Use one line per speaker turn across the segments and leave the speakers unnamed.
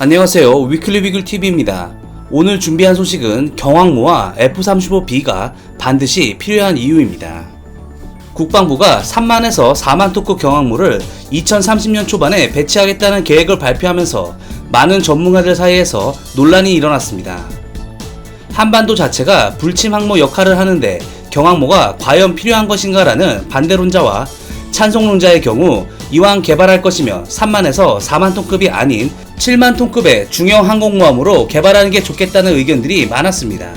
안녕하세요. 위클리비글TV입니다. 오늘 준비한 소식은 경항모와 F-35B가 반드시 필요한 이유입니다. 국방부가 3만에서 4만 토크 경항모를 2030년 초반에 배치하겠다는 계획을 발표하면서 많은 전문가들 사이에서 논란이 일어났습니다. 한반도 자체가 불침 항모 역할을 하는데 경항모가 과연 필요한 것인가라는 반대론자와 찬성론자의 경우 이왕 개발할 것이면 3만에서 4만 톤급이 아닌 7만 톤급의 중형 항공모함으로 개발하는 게 좋겠다는 의견들이 많았습니다.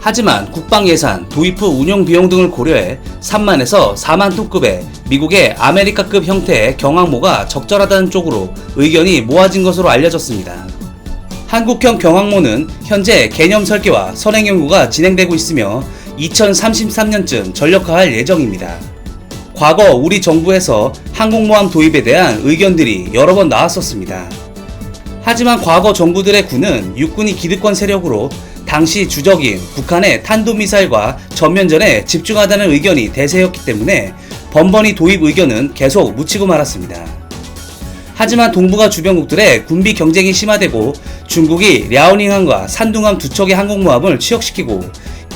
하지만 국방 예산, 도입 후 운용 비용 등을 고려해 3만에서 4만 톤급의 미국의 아메리카급 형태의 경항모가 적절하다는 쪽으로 의견이 모아진 것으로 알려졌습니다. 한국형 경항모는 현재 개념 설계와 선행 연구가 진행되고 있으며 2033년쯤 전력화할 예정입니다. 과거 우리 정부에서 항공모함 도입에 대한 의견들이 여러 번 나왔었습니다. 하지만 과거 정부들의 군은 육군이 기득권 세력으로 당시 주적인 북한의 탄도미사일과 전면전에 집중하다는 의견이 대세였기 때문에 번번이 도입 의견은 계속 묻히고 말았습니다. 하지만 동북아 주변국들의 군비 경쟁이 심화되고 중국이 랴오닝함과 산둥함 두 척의 항공모함을 취역시키고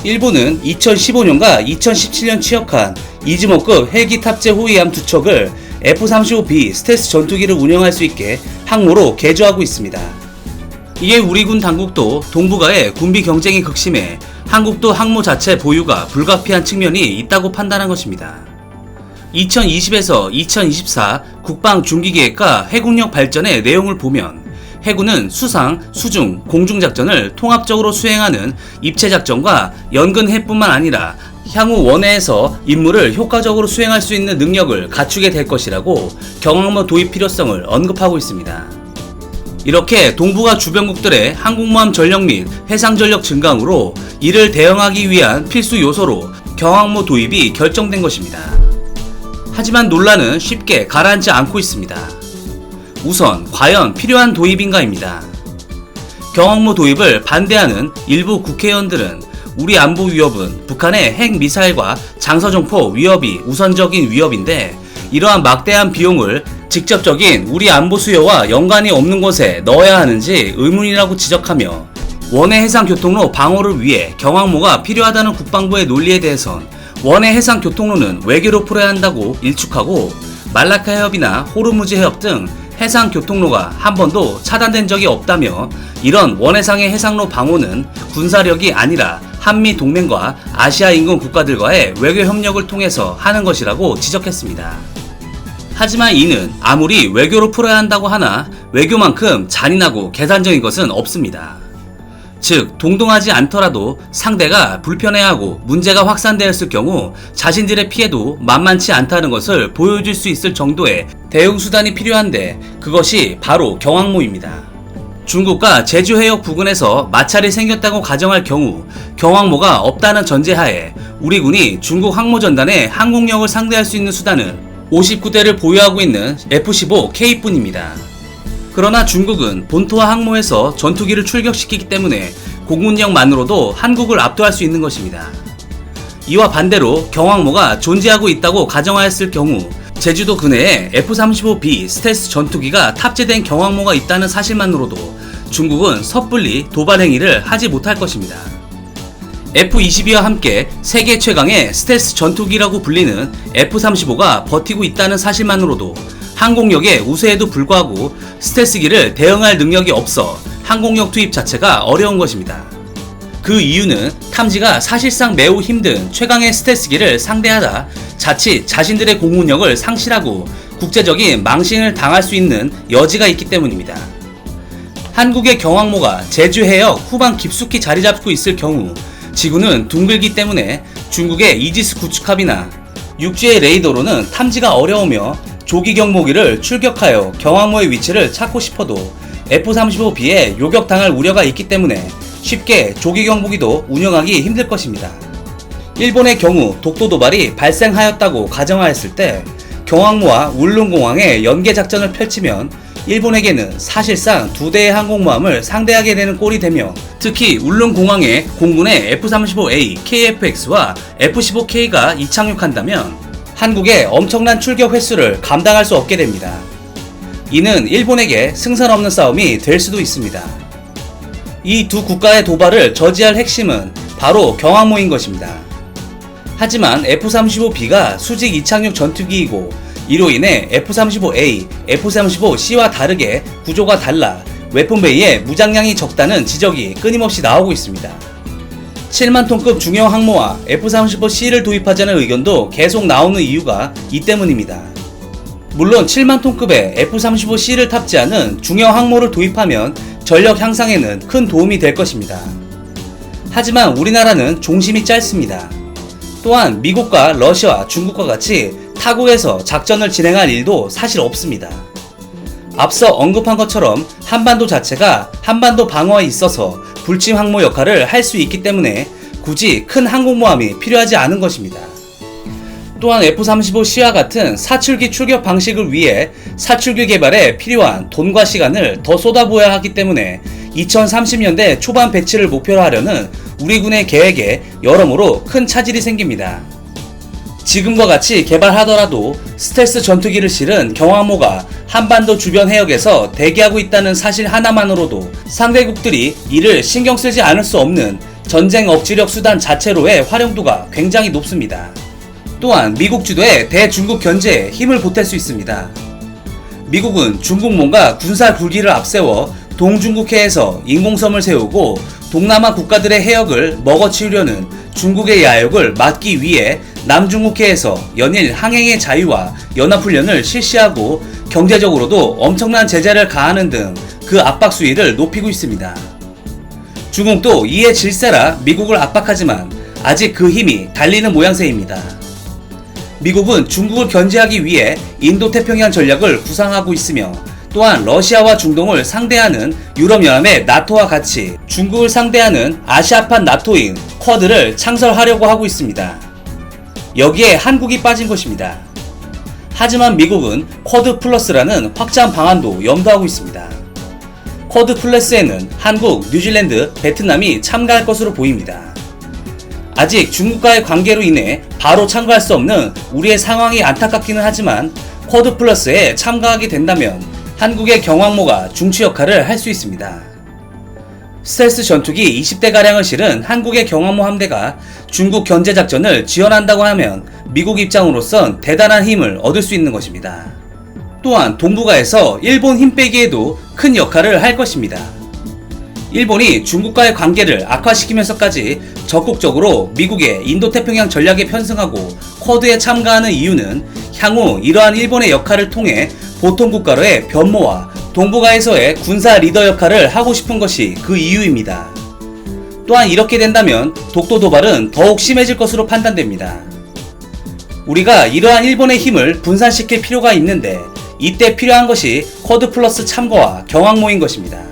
일본은 2015년과 2017년 취역한 이즈모급 헬기 탑재 호위함 두 척을 F-35B 스텔스 전투기를 운영할 수 있게 항모로 개조하고 있습니다. 이에 우리 군 당국도 동북아의 군비 경쟁이 극심해 한국도 항모 자체 보유가 불가피한 측면이 있다고 판단한 것입니다. 2020에서 2024 국방 중기계획과 해군력 발전의 내용을 보면 해군은 수상, 수중, 공중작전을 통합적으로 수행하는 입체작전과 연근해뿐만 아니라 향후 원해에서 임무를 효과적으로 수행할 수 있는 능력을 갖추게 될 것이라고 경항모 도입 필요성을 언급하고 있습니다. 이렇게 동북아 주변국들의 항공모함 전력 및 해상전력 증강으로 이를 대응하기 위한 필수 요소로 경항모 도입이 결정된 것입니다. 하지만 논란은 쉽게 가라앉지 않고 있습니다. 우선 과연 필요한 도입인가입니다. 경항모 도입을 반대하는 일부 국회의원들은 우리 안보 위협은 북한의 핵미사일과 장서정포 위협이 우선적인 위협인데 이러한 막대한 비용을 직접적인 우리 안보 수요와 연관이 없는 곳에 넣어야 하는지 의문이라고 지적하며 원해 해상교통로 방어를 위해 경항모가 필요하다는 국방부의 논리에 대해선 원해 해상교통로는 외교로 풀어야 한다고 일축하고 말라카 해협이나 호르무즈 해협 등 해상교통로가 한 번도 차단된 적이 없다며 이런 원해상의 해상로 방어는 군사력이 아니라 한미 동맹과 아시아 인근 국가들과의 외교 협력을 통해서 하는 것이라고 지적했습니다. 하지만 이는 아무리 외교로 풀어야 한다고 하나 외교만큼 잔인하고 계산적인 것은 없습니다. 즉 동동하지 않더라도 상대가 불편해하고 문제가 확산되었을 경우 자신들의 피해도 만만치 않다는 것을 보여줄 수 있을 정도의 대응수단이 필요한데 그것이 바로 경항모입니다. 중국과 제주 해역 부근에서 마찰이 생겼다고 가정할 경우 경항모가 없다는 전제하에 우리 군이 중국 항모전단의 항공력을 상대할 수 있는 수단은 59대를 보유하고 있는 F-15K 뿐입니다. 그러나 중국은 본토와 항모에서 전투기를 출격시키기 때문에 공군력만으로도 한국을 압도할 수 있는 것입니다. 이와 반대로 경항모가 존재하고 있다고 가정하였을 경우 제주도 근해에 F-35B 스텔스 전투기가 탑재된 경항모가 있다는 사실만으로도 중국은 섣불리 도발 행위를 하지 못할 것입니다. F-22와 함께 세계 최강의 스텔스 전투기라고 불리는 F-35가 버티고 있다는 사실만으로도 항공력의 우세에도 불구하고 스텔스기를 대응할 능력이 없어 항공력 투입 자체가 어려운 것입니다. 그 이유는 탐지가 사실상 매우 힘든 최강의 스텔스기를 상대하다 자칫 자신들의 공군력을 상실하고 국제적인 망신을 당할 수 있는 여지가 있기 때문입니다. 한국의 경항모가 제주 해역 후방 깊숙이 자리 잡고 있을 경우 지구는 둥글기 때문에 중국의 이지스 구축함이나 육지의 레이더로는 탐지가 어려우며 조기 경보기를 출격하여 경항모의 위치를 찾고 싶어도 F-35B에 요격당할 우려가 있기 때문에 쉽게 조기 경보기도 운영하기 힘들 것입니다. 일본의 경우 독도 도발이 발생하였다고 가정하였을 때 경항모와 울릉공항의 연계 작전을 펼치면 일본에게는 사실상 두 대의 항공모함을 상대하게 되는 꼴이 되며 특히 울릉공항에 공군의 F-35A, KF-X와 F-15K가 이착륙한다면 한국의 엄청난 출격 횟수를 감당할 수 없게 됩니다. 이는 일본에게 승산 없는 싸움이 될 수도 있습니다. 이 두 국가의 도발을 저지할 핵심은 바로 경항모인 것입니다. 하지만 F-35B가 수직 이착륙 전투기이고 이로 인해 F-35A, F-35C와 다르게 구조가 달라 웨폰베이에 무장량이 적다는 지적이 끊임없이 나오고 있습니다. 7만톤급 중형 항모와 F-35C를 도입하자는 의견도 계속 나오는 이유가 이 때문입니다. 물론 7만톤급의 F-35C를 탑재하는 중형 항모를 도입하면 전력 향상에는 큰 도움이 될 것입니다. 하지만 우리나라는 종심이 짧습니다. 또한 미국과 러시아, 중국과 같이 타국에서 작전을 진행할 일도 사실 없습니다. 앞서 언급한 것처럼 한반도 자체가 한반도 방어에 있어서 불침 항모 역할을 할 수 있기 때문에 굳이 큰 항공모함이 필요하지 않은 것입니다. 또한 F-35C와 같은 사출기 출격 방식을 위해 사출기 개발에 필요한 돈과 시간을 더 쏟아부어야 하기 때문에 2030년대 초반 배치를 목표로 하려는 우리 군의 계획에 여러모로 큰 차질이 생깁니다. 지금과 같이 개발하더라도 스텔스 전투기를 실은 경항모가 한반도 주변 해역에서 대기하고 있다는 사실 하나만으로도 상대국들이 이를 신경 쓰지 않을 수 없는 전쟁 억지력 수단 자체로의 활용도가 굉장히 높습니다. 또한 미국 주도의 대중국 견제에 힘을 보탤 수 있습니다. 미국은 중국몽과 군사 굴기를 앞세워 동중국해에서 인공섬을 세우고 동남아 국가들의 해역을 먹어치우려는 중국의 야욕을 막기 위해 남중국해에서 연일 항행의 자유와 연합훈련을 실시하고 경제적으로도 엄청난 제재를 가하는 등 그 압박 수위를 높이고 있습니다. 중국도 이에 질세라 미국을 압박하지만 아직 그 힘이 달리는 모양새입니다. 미국은 중국을 견제하기 위해 인도태평양 전략을 구상하고 있으며 또한 러시아와 중동을 상대하는 유럽연합의 나토와 같이 중국을 상대하는 아시아판 나토인 쿼드를 창설하려고 하고 있습니다. 여기에 한국이 빠진 것입니다. 하지만 미국은 쿼드 플러스라는 확장 방안도 염두하고 있습니다. 쿼드 플러스에는 한국, 뉴질랜드, 베트남이 참가할 것으로 보입니다. 아직 중국과의 관계로 인해 바로 참가할 수 없는 우리의 상황이 안타깝기는 하지만 쿼드 플러스에 참가하게 된다면 한국의 경항모가 중추 역할을 할 수 있습니다. 스텔스 전투기 20대가량을 실은 한국의 경항모 함대가 중국 견제작전을 지원한다고 하면 미국 입장으로선 대단한 힘을 얻을 수 있는 것입니다. 또한 동북아에서 일본 힘 빼기에도 큰 역할을 할 것입니다. 일본이 중국과의 관계를 악화시키면서까지 적극적으로 미국의 인도태평양 전략에 편승하고 쿼드에 참가하는 이유는 향후 이러한 일본의 역할을 통해 보통 국가로의 변모와 동북아에서의 군사 리더 역할을 하고 싶은 것이 그 이유입니다. 또한 이렇게 된다면 독도 도발은 더욱 심해질 것으로 판단됩니다. 우리가 이러한 일본의 힘을 분산시킬 필요가 있는데 이때 필요한 것이 쿼드 플러스 참가와 경항모인 것입니다.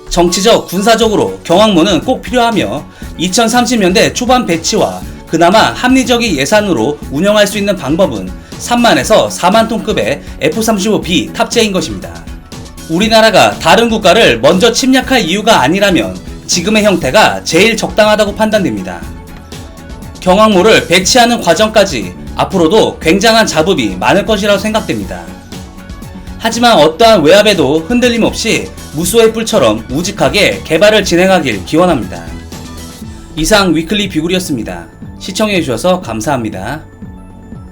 정치적, 군사적으로 경항모는 꼭 필요하며 2030년대 초반 배치와 그나마 합리적인 예산으로 운영할 수 있는 방법은 3만에서 4만톤급의 F-35B 탑재인 것입니다. 우리나라가 다른 국가를 먼저 침략할 이유가 아니라면 지금의 형태가 제일 적당하다고 판단됩니다. 경항모를 배치하는 과정까지 앞으로도 굉장한 잡음이 많을 것이라고 생각됩니다. 하지만 어떠한 외압에도 흔들림 없이 무소의 뿔처럼 우직하게 개발을 진행하길 기원합니다. 이상 위클리 비굴이었습니다. 시청해주셔서 감사합니다.